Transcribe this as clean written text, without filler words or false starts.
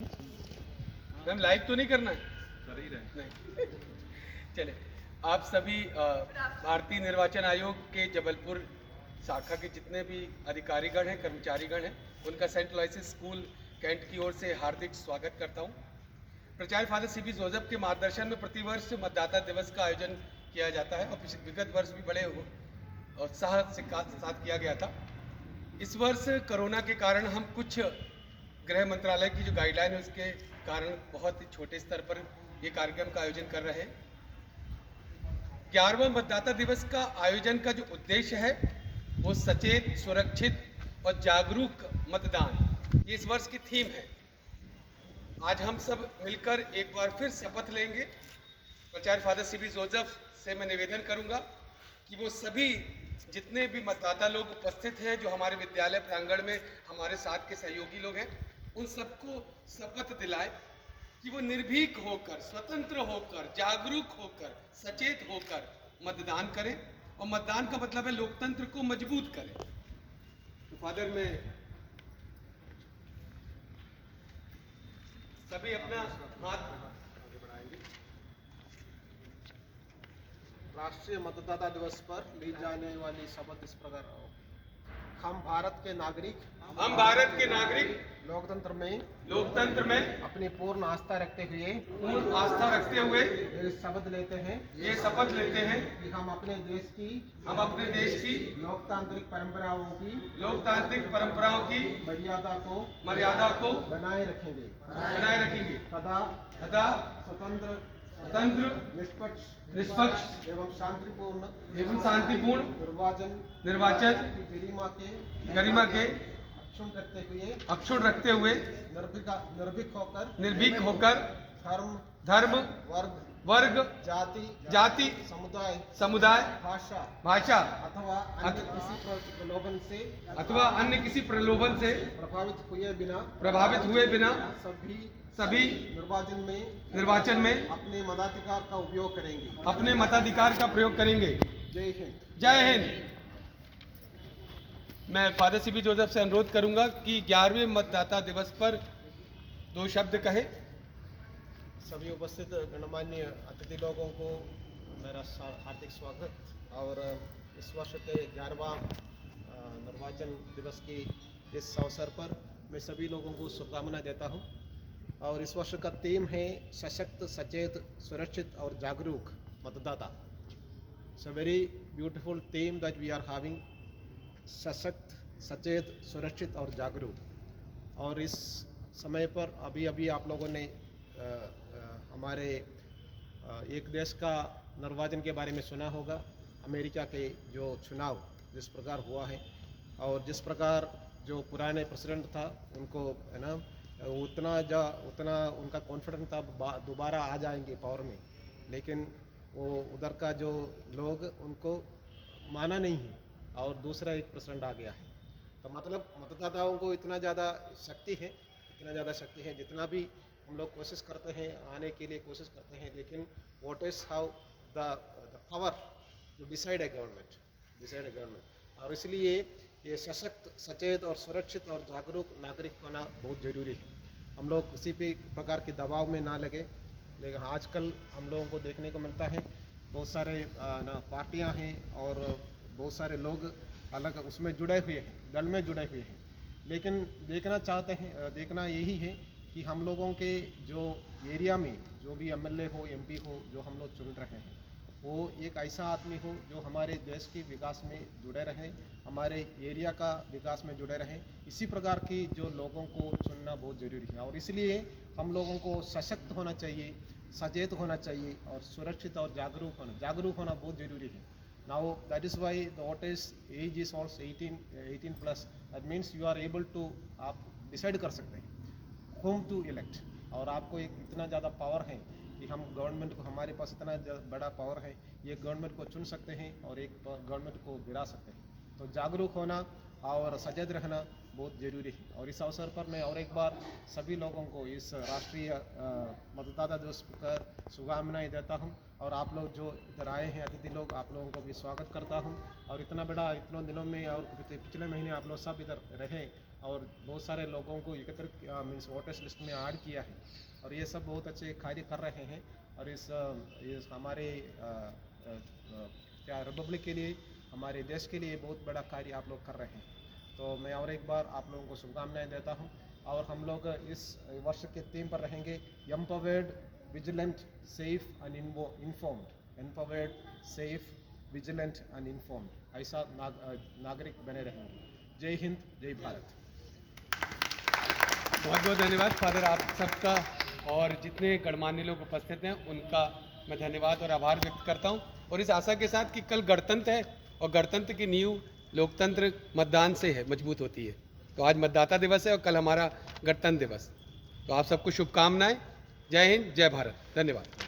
Ma'am live तो नहीं करना है? कर ही रहे नहीं। चले, आप सभी भारतीय निर्वाचन आयोग के जबलपुर शाखा के जितने भी अधिकारीगण हैं, कर्मचारीगण हैं, उनका सेंट लॉइसेस स्कूल कैंट की ओर से हार्दिक स्वागत करता हूं। प्रचार्य फादर सीबी जोसेफ के मार्गदर्शन में प्रतिवर्ष मतदाता दिवस का आयोजन किया जाता है और विगत वर्ष भी बड़े उत्साह से साथ किया गया था। इस वर्ष कोरोना के कारण हम कुछ गृह मंत्रालय की जो गाइडलाइन है उसके कारण बहुत ही छोटे स्तर पर ये कार्यक्रम का आयोजन कर रहे हैं। 11वां मतदाता दिवस का आयोजन का जो उद्देश्य है वो सचेत, सुरक्षित और जागरूक मतदान, ये इस वर्ष की थीम है। आज हम सब मिलकर एक बार फिर शपथ लेंगे। प्रचार्य फादर सीबी जोसेफ से मैं निवेदन करूंगा कि वो सभी जितने भी मतदाता लोग उपस्थित हैं, जो हमारे विद्यालय प्रांगण में हमारे साथ के सहयोगी लोग हैं, उन सबको शपथ दिलाए कि वो निर्भीक होकर, स्वतंत्र होकर, जागरूक होकर, सचेत होकर मतदान करें। और मतदान का मतलब है लोकतंत्र को मजबूत करें। तो फादर में सभी अपना हाथ आगे बढ़ाएंगे। राष्ट्रीय मतदाता दिवस पर ली जाने वाली शपथ इस प्रकार: हम भारत के नागरिक लोकतंत्र में अपनी पूर्ण आस्था रखते हुए ये शपथ लेते हैं कि हम अपने देश की लोकतांत्रिक परंपराओं की मर्यादा को बनाए रखेंगे तथा स्वतंत्र, निष्पक्ष एवं शांतिपूर्ण निर्वाचन की गरिमा के अक्षुण्ण रखते हुए निर्भीक होकर धर्म, वर्ग, जाति, समुदाय, भाषा अथवा अन्य किसी प्रलोभन से प्रभावित हुए बिना सभी निर्वाचन में अपने मताधिकार का प्रयोग करेंगे। जय हिंद। मैं फादर सीबी जोसेफ से अनुरोध करूंगा कि 11वें मतदाता दिवस पर 2 शब्द कहे। सभी उपस्थित गणमान्य अतिथि लोगों को मेरा हार्दिक स्वागत। और इस वर्ष के 11वां निर्वाचन दिवस की इस अवसर पर मैं सभी लोगों को शुभकामनाएं देता हूं। और इस वर्ष का थीम है सशक्त, सचेत, सुरक्षित और जागरूक मतदाता। It's a very beautiful theme that we are having, सशक्त, सचेत, सुरक्षित और जागरूक। और इस समय पर अभी आप लोगों ने हमारे एक देश का निर्वाचन के बारे में सुना होगा। अमेरिका के जो चुनाव जिस प्रकार हुआ है और जिस प्रकार जो पुराने प्रेसिडेंट था उनको है ना उतना उनका कॉन्फिडेंस था दोबारा आ जाएंगे पावर में, लेकिन वो उधर का जो लोग उनको माना नहीं है और दूसरा एक प्रेसिडेंट आ गया है। तो मतलब मतदाताओं को इतना ज़्यादा शक्ति है जितना भी हम लोग कोशिश करते हैं, आने के लिए कोशिश करते हैं, लेकिन voters how the power to decide a government. और इसलिए ये सशक्त, सचेत और सुरक्षित और जागरूक नागरिक होना बहुत ज़रूरी है। हम लोग किसी भी प्रकार के दबाव में ना लगे। लेकिन आजकल हम लोगों को देखने को मिलता है बहुत सारे पार्टियां हैं और बहुत सारे लोग अलग उसमें जुड़े हुए हैं, दल में जुड़े हुए हैं, लेकिन देखना यही है कि हम लोगों के जो एरिया में जो भी एमएलए हो, एमपी हो, जो हम लोग चुन रहे हैं, वो एक ऐसा आदमी हो जो हमारे देश के विकास में जुड़े रहे, हमारे एरिया का विकास में जुड़े रहे। इसी प्रकार की जो लोगों को चुनना बहुत ज़रूरी है। और इसलिए हम लोगों को सशक्त होना चाहिए, सचेत होना चाहिए और सुरक्षित और जागरूक होना बहुत ज़रूरी है। Now that is why the voters age is also 18 plus. That means you are able to आप डिसाइड कर सकते हैं whom to elect। और आपको एक इतना ज़्यादा पावर है कि हम गवर्नमेंट को, हमारे पास इतना बड़ा पावर है, ये गवर्नमेंट को चुन सकते हैं और एक गवर्नमेंट को गिरा सकते हैं। तो जागरूक होना और सचेत रहना बहुत ज़रूरी है। और इस अवसर पर मैं और एक बार सभी लोगों को इस राष्ट्रीय मतदाता दिवस पर शुभकामनाएं देता हूं। और आप लोग जो इधर आए हैं अतिथि लोग, आप लोगों को भी स्वागत करता हूं। और इतने दिनों में और पिछले महीने आप लोग सब इधर रहे और बहुत सारे लोगों को एकत्रित मीन्स वोटर्स लिस्ट में ऐड किया है और ये सब बहुत अच्छे कार्य कर रहे हैं और इस हमारे क्या रिपब्लिक के लिए, हमारे देश के लिए बहुत बड़ा कार्य आप लोग कर रहे हैं। तो मैं और एक बार आप लोगों को शुभकामनाएं देता हूं और हम लोग इस वर्ष के थीम पर रहेंगे empowered, vigilant, safe and informed. Empowered, safe, vigilant and informed, ऐसा नागरिक बने रहेंगे। जय हिंद, जय भारत। बहुत बहुत धन्यवाद फादर आप सबका और जितने गणमान्य लोग उपस्थित हैं उनका मैं धन्यवाद और आभार व्यक्त करता हूं और इस आशा के साथ कि कल गणतंत्र है और गणतंत्र की नींव लोकतंत्र मतदान से है, मजबूत होती है। तो आज मतदाता दिवस है और कल हमारा गणतंत्र दिवस। तो आप सबको शुभकामनाएं। जय हिंद, जय भारत। धन्यवाद।